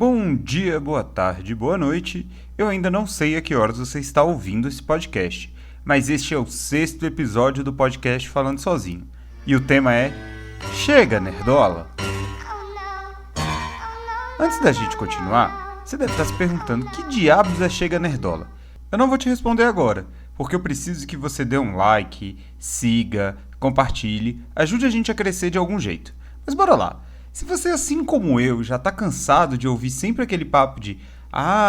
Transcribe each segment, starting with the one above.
Bom dia, boa tarde, boa noite. Eu ainda não sei a que horas você está ouvindo esse podcast, mas este é o 6º episódio do podcast Falando Sozinho. E o tema é Chega, Nerdola! Antes da gente continuar, você deve estar se perguntando que diabos é Chega, Nerdola? Eu não vou te responder agora, porque eu preciso que você dê um like, siga, compartilhe, ajude a gente a crescer de algum jeito. Mas bora lá! Se você, assim como eu, já tá cansado de ouvir sempre aquele papo de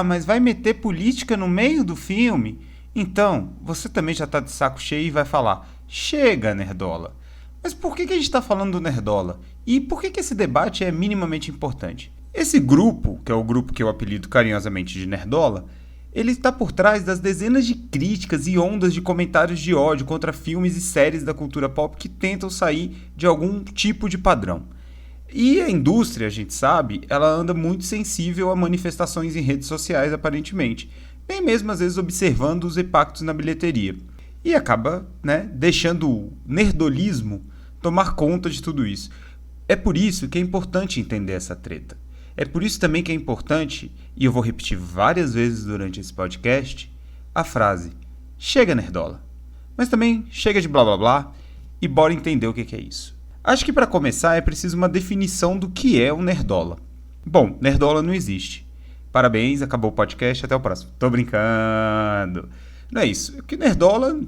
mas vai meter política no meio do filme? Então, você também já tá de saco cheio e vai falar, chega, Nerdola! Mas por que a gente tá falando do Nerdola? E por que esse debate é minimamente importante? Esse grupo, que é o grupo que eu apelido carinhosamente de Nerdola, ele está por trás das dezenas de críticas e ondas de comentários de ódio contra filmes e séries da cultura pop que tentam sair de algum tipo de padrão. E a indústria, a gente sabe, ela anda muito sensível a manifestações em redes sociais, aparentemente, bem mesmo às vezes observando os impactos na bilheteria. E acaba, deixando o nerdolismo tomar conta de tudo isso. É por isso que é importante entender essa treta. É por isso também que é importante, e eu vou repetir várias vezes durante esse podcast, a frase chega, Nerdola. Mas também chega de blá blá blá e bora entender o que é isso. Acho que para começar é preciso uma definição do que é um Nerdola. Bom, Nerdola não existe. Parabéns, acabou o podcast, até o próximo. Tô brincando. Não é isso. Porque Nerdola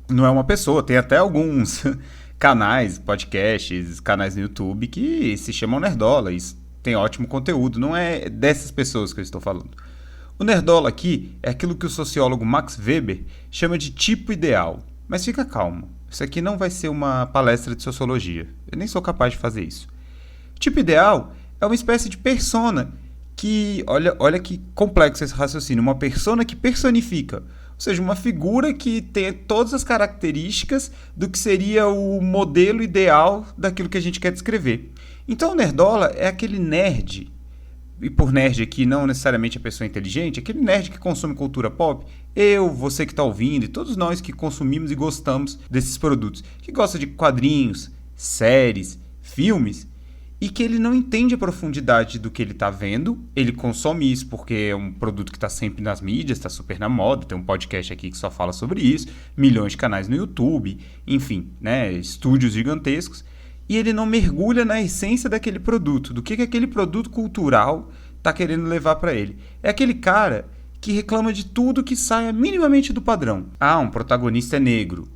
não é uma pessoa, tem até alguns canais, podcasts, canais no YouTube que se chamam Nerdola. Isso tem ótimo conteúdo, não é dessas pessoas que eu estou falando. O Nerdola aqui é aquilo que o sociólogo Max Weber chama de tipo ideal. Mas fica calmo. Isso aqui não vai ser uma palestra de sociologia. Eu nem sou capaz de fazer isso. Tipo ideal é uma espécie de persona que... Olha que complexo esse raciocínio. Uma persona que personifica. Ou seja, uma figura que tem todas as características do que seria o modelo ideal daquilo que a gente quer descrever. Então o Nerdola é aquele nerd, e por nerd aqui não necessariamente a pessoa inteligente, aquele nerd que consome cultura pop, eu, você que está ouvindo e todos nós que consumimos e gostamos desses produtos, que gosta de quadrinhos, séries, filmes, e que ele não entende a profundidade do que ele está vendo, ele consome isso porque é um produto que está sempre nas mídias, está super na moda, tem um podcast aqui que só fala sobre isso, milhões de canais no YouTube, enfim, estúdios gigantescos, e ele não mergulha na essência daquele produto, do que aquele produto cultural está querendo levar para ele. É aquele cara que reclama de tudo que saia minimamente do padrão. Um protagonista é negro.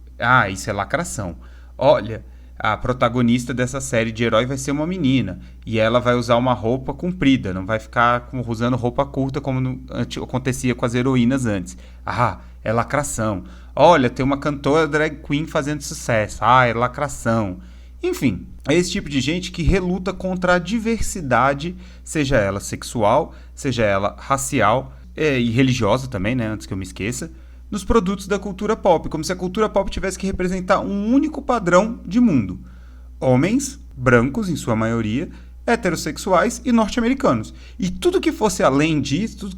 Isso é lacração. Olha, a protagonista dessa série de herói vai ser uma menina e ela vai usar uma roupa comprida, não vai ficar usando roupa curta como acontecia com as heroínas antes. É lacração. Olha, tem uma cantora drag queen fazendo sucesso. É lacração. Enfim, é esse tipo de gente que reluta contra a diversidade, seja ela sexual, seja ela racial e religiosa também, antes que eu me esqueça, nos produtos da cultura pop, como se a cultura pop tivesse que representar um único padrão de mundo. Homens, brancos em sua maioria, heterossexuais e norte-americanos. E tudo que fosse além disso,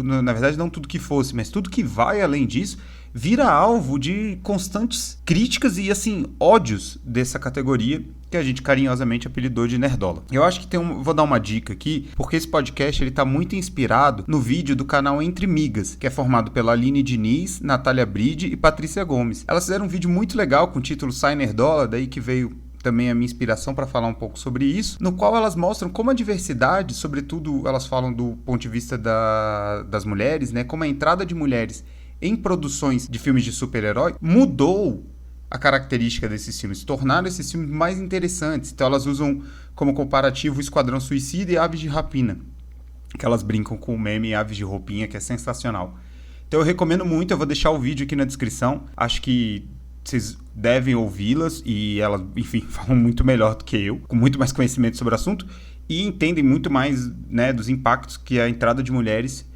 na verdade não tudo que fosse, mas tudo que vai além disso, vira alvo de constantes críticas e, ódios dessa categoria que a gente carinhosamente apelidou de Nerdola. Eu acho que vou dar uma dica aqui, porque esse podcast ele tá muito inspirado no vídeo do canal Entre Migas, que é formado pela Aline Diniz, Natália Bride e Patrícia Gomes. Elas fizeram um vídeo muito legal com o título Sai Nerdola, daí que veio também a minha inspiração para falar um pouco sobre isso, no qual elas mostram como a diversidade, sobretudo elas falam do ponto de vista das mulheres, como a entrada de mulheres em produções de filmes de super-herói mudou a característica desses filmes, tornaram esses filmes mais interessantes. Então elas usam como comparativo Esquadrão Suicida e Aves de Rapina, que elas brincam com o meme Aves de Roupinha, que é sensacional. Então eu recomendo muito, eu vou deixar o vídeo aqui na descrição, acho que vocês devem ouvi-las e elas, enfim, falam muito melhor do que eu, com muito mais conhecimento sobre o assunto e entendem muito mais dos impactos que a entrada de mulheres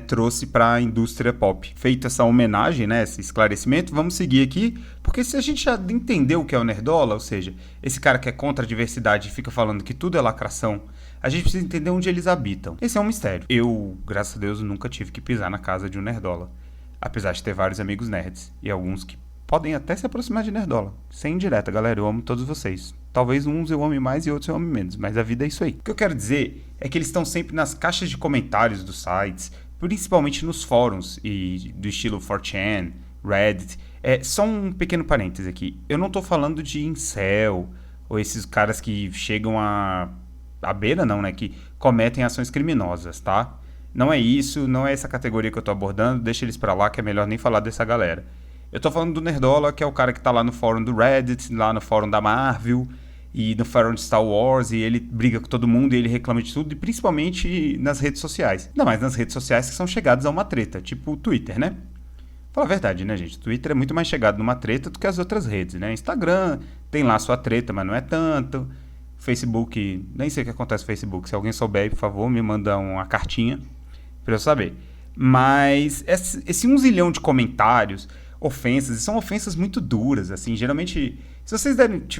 trouxe para a indústria pop. Feita essa homenagem, esse esclarecimento, vamos seguir aqui, porque se a gente já entendeu o que é o Nerdola, ou seja, esse cara que é contra a diversidade e fica falando que tudo é lacração, a gente precisa entender onde eles habitam. Esse é um mistério. Eu, graças a Deus, nunca tive que pisar na casa de um Nerdola, apesar de ter vários amigos nerds, e alguns que podem até se aproximar de Nerdola. Sem indireta, galera, eu amo todos vocês. Talvez uns eu ame mais e outros eu ame menos, mas a vida é isso aí. O que eu quero dizer é que eles estão sempre nas caixas de comentários dos sites, principalmente nos fóruns e do estilo 4chan, Reddit. Só um pequeno parêntese aqui. Eu não tô falando de incel, ou esses caras que chegam à beira não, né? Que cometem ações criminosas, tá? Não é isso, não é essa categoria que eu tô abordando, deixa eles pra lá que é melhor nem falar dessa galera. Eu tô falando do Nerdola, que é o cara que tá lá no fórum do Reddit, lá no fórum da Marvel e no fórum de Star Wars, e ele briga com todo mundo e ele reclama de tudo, e principalmente nas redes sociais. Ainda mais nas redes sociais que são chegadas a uma treta, tipo o Twitter, né? Fala a verdade, né, gente? O Twitter é muito mais chegado numa treta do que as outras redes, né? Instagram tem lá sua treta, mas não é tanto. Facebook, nem sei o que acontece no Facebook. Se alguém souber, por favor, me manda uma cartinha pra eu saber. Mas esse 1 zilhão de comentários, ofensas, e são ofensas muito duras, assim. Geralmente, se vocês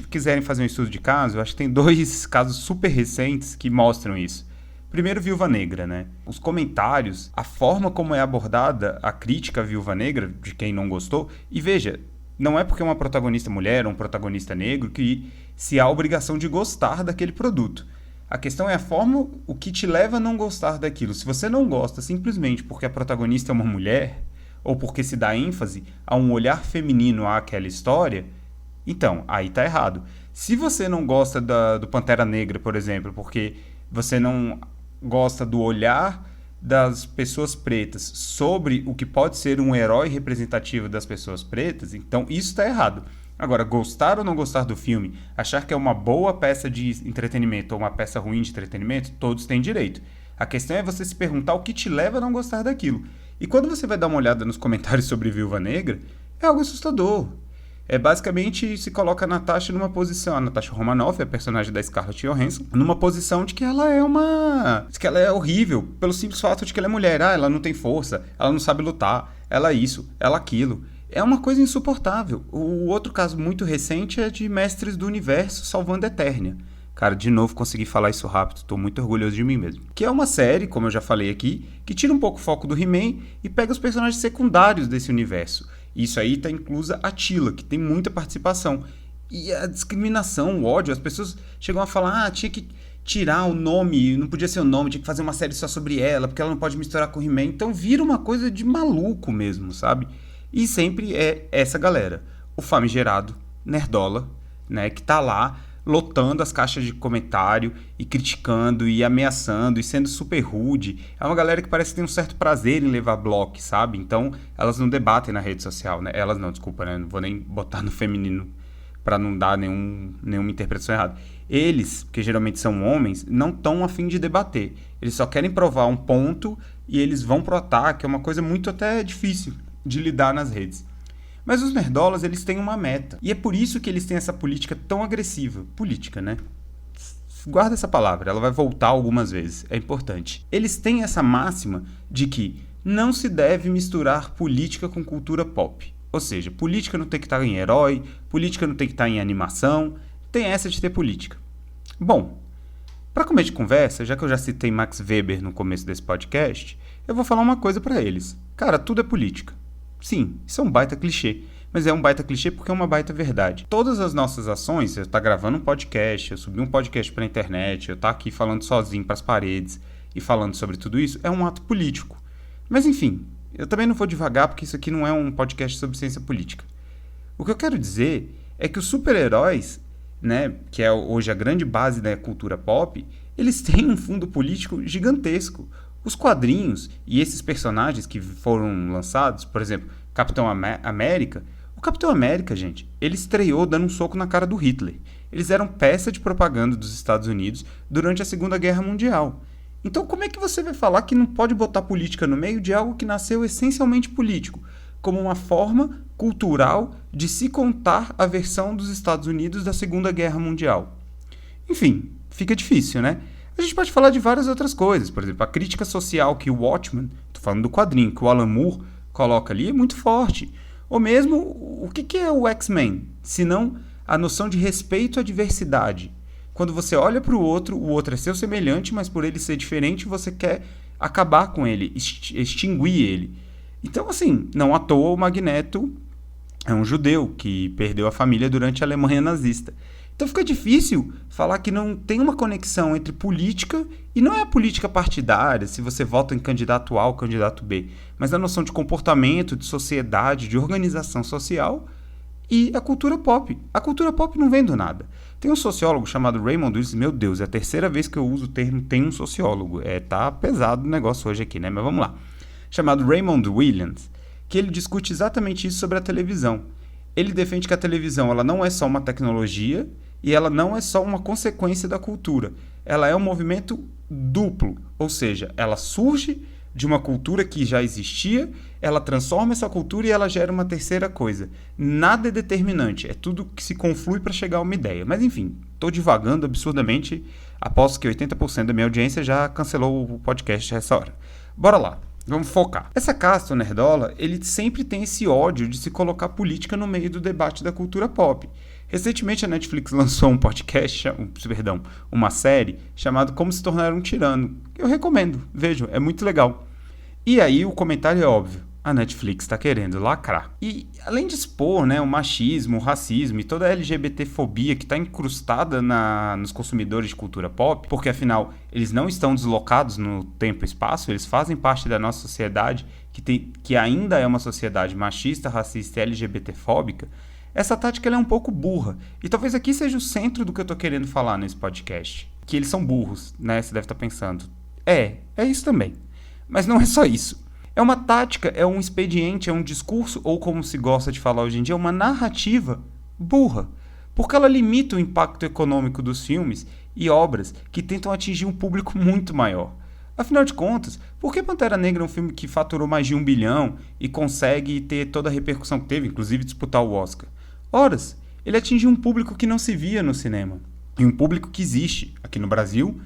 quiserem fazer um estudo de caso, eu acho que tem 2 casos super recentes que mostram isso. Primeiro, Viúva Negra, né? Os comentários, a forma como é abordada a crítica à Viúva Negra, de quem não gostou, e veja, não é porque é uma protagonista mulher ou um protagonista negro que se há a obrigação de gostar daquele produto. A questão é a forma, o que te leva a não gostar daquilo. Se você não gosta simplesmente porque a protagonista é uma mulher, ou porque se dá ênfase a um olhar feminino àquela história, então, aí tá errado. Se você não gosta do Pantera Negra, por exemplo, porque você não gosta do olhar das pessoas pretas sobre o que pode ser um herói representativo das pessoas pretas, então isso está errado. Agora, gostar ou não gostar do filme, achar que é uma boa peça de entretenimento ou uma peça ruim de entretenimento, todos têm direito. A questão é você se perguntar o que te leva a não gostar daquilo. E quando você vai dar uma olhada nos comentários sobre Viúva Negra, é algo assustador. Basicamente se coloca a Natasha numa posição, a Natasha Romanoff, a personagem da Scarlett Johansson, numa posição de que ela é horrível, pelo simples fato de que ela é mulher. Ela não tem força, ela não sabe lutar, ela é isso, ela aquilo. É uma coisa insuportável. O outro caso muito recente é de Mestres do Universo salvando Eternia. Cara, de novo consegui falar isso rápido, tô muito orgulhoso de mim mesmo. Que é uma série, como eu já falei aqui, que tira um pouco o foco do He-Man e pega os personagens secundários desse universo. Isso aí tá inclusa a Tila, que tem muita participação. E a discriminação, o ódio, as pessoas chegam a falar, tinha que tirar o nome, não podia ser o nome, tinha que fazer uma série só sobre ela, porque ela não pode misturar com o He-Man. Então vira uma coisa de maluco mesmo, sabe? E sempre é essa galera, o famigerado Nerdola, né, que tá lá lotando as caixas de comentário e criticando e ameaçando e sendo super rude. É uma galera que parece que tem um certo prazer em levar bloco, sabe? Então, elas não debatem na rede social, né? Elas não, desculpa, né? Não vou nem botar no feminino pra não dar nenhuma interpretação errada. Eles, que geralmente são homens, não estão a fim de debater. Eles só querem provar um ponto e eles vão pro ataque. É uma coisa muito até difícil de lidar nas redes. Mas os nerdolas, eles têm uma meta. E é por isso que eles têm essa política tão agressiva. Política, né? Guarda essa palavra, ela vai voltar algumas vezes. É importante. Eles têm essa máxima de que não se deve misturar política com cultura pop. Ou seja, política não tem que estar em herói, política não tem que estar em animação. Tem essa de ter política. Bom, para começo de conversa, já que eu já citei Max Weber no começo desse podcast, eu vou falar uma coisa para eles. Cara, tudo é política. Sim, isso é um baita clichê, mas é um baita clichê porque é uma baita verdade. Todas as nossas ações, eu tá gravando um podcast, eu subi um podcast pra internet, eu tá aqui falando sozinho pras paredes e falando sobre tudo isso, é um ato político. Mas enfim, eu também não vou devagar porque isso aqui não é um podcast sobre ciência política. O que eu quero dizer é que os super-heróis, né, que é hoje a grande base da cultura pop, eles têm um fundo político gigantesco. Os quadrinhos e esses personagens que foram lançados, por exemplo, Capitão América, o Capitão América, gente, ele estreou dando um soco na cara do Hitler. Eles eram peça de propaganda dos Estados Unidos durante a Segunda Guerra Mundial. Então como é que você vai falar que não pode botar política no meio de algo que nasceu essencialmente político, como uma forma cultural de se contar a versão dos Estados Unidos da Segunda Guerra Mundial? Enfim, fica difícil, né? A gente pode falar de várias outras coisas, por exemplo, a crítica social que o Watchmen, tô falando do quadrinho, que o Alan Moore coloca ali é muito forte. Ou mesmo, o que é o X-Men? Se não a noção de respeito à diversidade. Quando você olha para o outro é seu semelhante, mas por ele ser diferente, você quer acabar com ele, extinguir ele. Então, assim, não à toa o Magneto É um judeu que perdeu a família durante a Alemanha nazista. Então fica difícil falar que não tem uma conexão entre política, e não é a política partidária, se você vota em candidato A ou candidato B, mas a noção de comportamento, de sociedade, de organização social e a cultura pop. A cultura pop não vem do nada. Tem um sociólogo chamado Raymond Willis, meu Deus, é a terceira vez que eu uso o termo tem um sociólogo. Tá pesado o negócio hoje aqui, né? Mas vamos lá. Chamado Raymond Williams, que ele discute exatamente isso sobre a televisão. Ele defende que a televisão ela não é só uma tecnologia e ela não é só uma consequência da cultura. Ela é um movimento duplo, ou seja, ela surge de uma cultura que já existia, ela transforma essa cultura e ela gera uma terceira coisa. Nada é determinante, é tudo que se conflui para chegar a uma ideia. Mas enfim, estou divagando absurdamente, aposto que 80% da minha audiência já cancelou o podcast a essa hora. Bora lá. Vamos focar. Essa casta, o Nerdola, ele sempre tem esse ódio de se colocar política no meio do debate da cultura pop. Recentemente a Netflix lançou um podcast, uma série chamada Como Se Tornar um Tirano. Eu recomendo, vejam, é muito legal. E aí o comentário é óbvio, a Netflix está querendo lacrar. E além de expor o machismo, o racismo e toda a LGBTfobia que está incrustada nos consumidores de cultura pop, porque afinal eles não estão deslocados no tempo e espaço, eles fazem parte da nossa sociedade, que ainda é uma sociedade machista, racista e LGBTfóbica, essa tática ela é um pouco burra. E talvez aqui seja o centro do que eu estou querendo falar nesse podcast. Que eles são burros, né? Você deve estar pensando. É isso também. Mas não é só isso. É uma tática, é um expediente, é um discurso, ou como se gosta de falar hoje em dia, uma narrativa burra. Porque ela limita o impacto econômico dos filmes e obras que tentam atingir um público muito maior. Afinal de contas, por que Pantera Negra é um filme que faturou mais de 1 bilhão e consegue ter toda a repercussão que teve, inclusive disputar o Oscar? Horas, ele atingiu um público que não se via no cinema. E um público que existe aqui no Brasil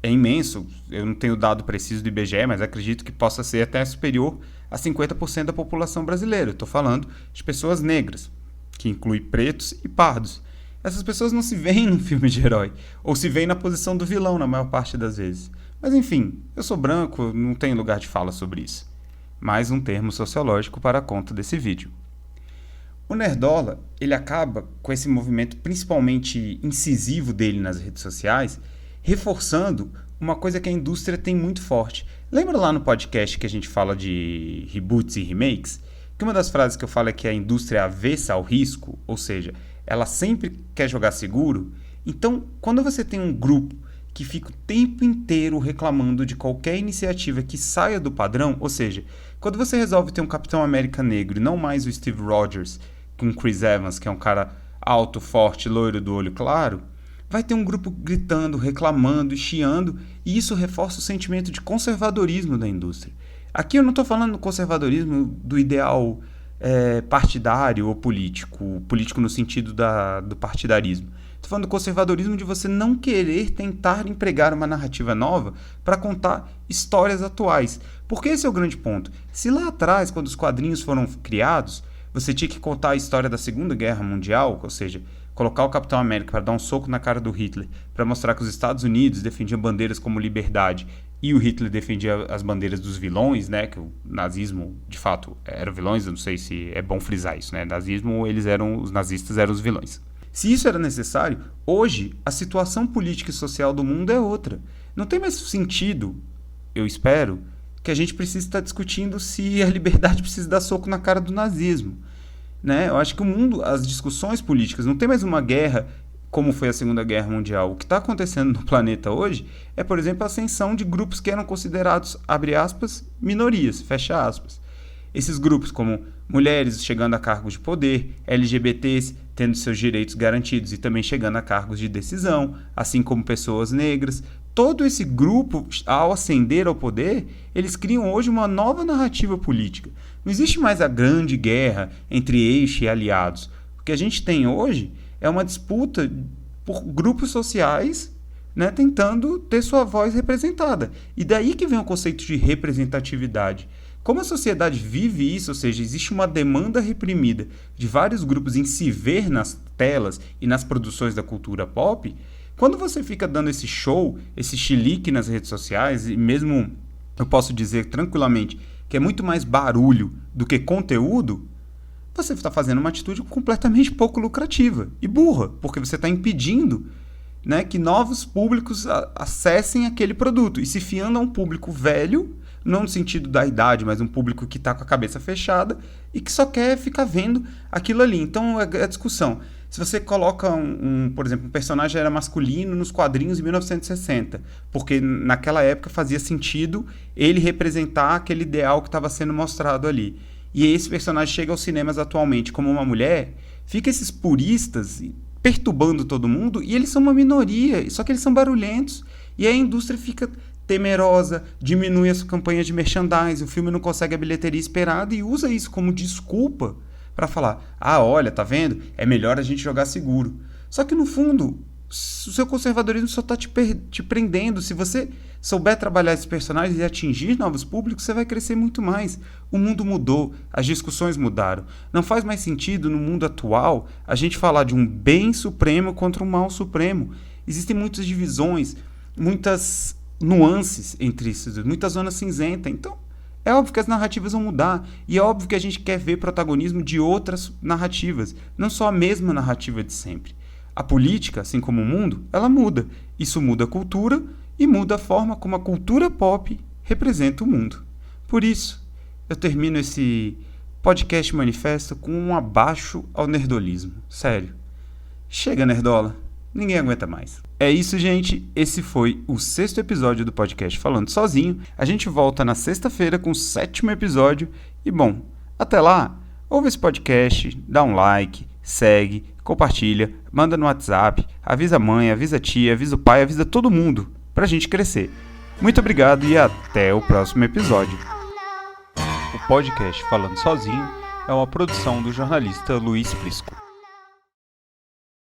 é imenso. Eu não tenho dado preciso do IBGE, mas acredito que possa ser até superior a 50% da população brasileira. Estou falando de pessoas negras, que inclui pretos e pardos. Essas pessoas não se veem num filme de herói, ou se veem na posição do vilão na maior parte das vezes. Mas enfim, eu sou branco, não tenho lugar de fala sobre isso. Mais um termo sociológico para a conta desse vídeo. O Nerdola, ele acaba com esse movimento principalmente incisivo dele nas redes sociais, reforçando uma coisa que a indústria tem muito forte. Lembra lá no podcast que a gente fala de reboots e remakes? Que uma das frases que eu falo é que a indústria é avessa ao risco, ou seja, ela sempre quer jogar seguro. Então, quando você tem um grupo que fica o tempo inteiro reclamando de qualquer iniciativa que saia do padrão, ou seja, quando você resolve ter um Capitão América negro e não mais o Steve Rogers com Chris Evans, que é um cara alto, forte, loiro do olho claro, vai ter um grupo gritando, reclamando e chiando, e isso reforça o sentimento de conservadorismo da indústria. Aqui eu não estou falando do conservadorismo do ideal partidário ou político no sentido do partidarismo. Estou falando do conservadorismo de você não querer tentar empregar uma narrativa nova para contar histórias atuais. Porque esse é o grande ponto. Se lá atrás, quando os quadrinhos foram criados, você tinha que contar a história da Segunda Guerra Mundial, ou seja, colocar o Capitão América para dar um soco na cara do Hitler, para mostrar que os Estados Unidos defendiam bandeiras como liberdade e o Hitler defendia as bandeiras dos vilões, né, que o nazismo, de fato, eram vilões, eu não sei se é bom frisar isso, né, os nazistas eram os vilões. Se isso era necessário, hoje a situação política e social do mundo é outra. Não tem mais sentido, eu espero, que a gente precisa estar discutindo se a liberdade precisa dar soco na cara do nazismo. Né? Eu acho que o mundo, as discussões políticas, não tem mais uma guerra como foi a Segunda Guerra Mundial. O que está acontecendo no planeta hoje é, por exemplo, a ascensão de grupos que eram considerados, abre aspas, minorias, fecha aspas. Esses grupos como mulheres chegando a cargos de poder, LGBTs tendo seus direitos garantidos e também chegando a cargos de decisão, assim como pessoas negras. Todo esse grupo, ao ascender ao poder, eles criam hoje uma nova narrativa política. Não existe mais a grande guerra entre eixo e aliados. O que a gente tem hoje é uma disputa por grupos sociais, né, tentando ter sua voz representada. E daí que vem o conceito de representatividade. Como a sociedade vive isso, ou seja, existe uma demanda reprimida de vários grupos em se ver nas telas e nas produções da cultura pop, quando você fica dando esse show, esse chilique nas redes sociais, e mesmo eu posso dizer tranquilamente que é muito mais barulho do que conteúdo, você está fazendo uma atitude completamente pouco lucrativa e burra, porque você está impedindo, né, que novos públicos acessem aquele produto e se fiando a um público velho, não no sentido da idade, mas um público que está com a cabeça fechada e que só quer ficar vendo aquilo ali. Então, é a discussão. Se você coloca, por exemplo, um personagem era masculino nos quadrinhos de 1960, porque naquela época fazia sentido ele representar aquele ideal que estava sendo mostrado ali. E esse personagem chega aos cinemas atualmente como uma mulher, fica esses puristas perturbando todo mundo, e eles são uma minoria, só que eles são barulhentos. E a indústria fica temerosa, diminui a sua campanha de merchandising, o filme não consegue a bilheteria esperada e usa isso como desculpa para falar, olha, tá vendo? É melhor a gente jogar seguro. Só que no fundo, o seu conservadorismo só está te prendendo. Se você souber trabalhar esses personagens e atingir novos públicos, você vai crescer muito mais. O mundo mudou, as discussões mudaram. Não faz mais sentido no mundo atual a gente falar de um bem supremo contra um mal supremo. Existem muitas divisões, muitas nuances entre isso, muita zona cinzenta. Então, é óbvio que as narrativas vão mudar e é óbvio que a gente quer ver protagonismo de outras narrativas, não só a mesma narrativa de sempre. A política, assim como o mundo, ela muda. Isso muda a cultura e muda a forma como a cultura pop representa o mundo. Por isso, eu termino esse podcast manifesto com um abaixo ao nerdolismo. Sério. Chega, nerdola. Ninguém aguenta mais. É isso, gente. Esse foi o 6º episódio do podcast Falando Sozinho. A gente volta na sexta-feira com o 7º episódio. E, bom, até lá, ouve esse podcast, dá um like, segue, compartilha, manda no WhatsApp, avisa a mãe, avisa a tia, avisa o pai, avisa todo mundo, pra gente crescer. Muito obrigado e até o próximo episódio. O podcast Falando Sozinho é uma produção do jornalista Luiz Prisco.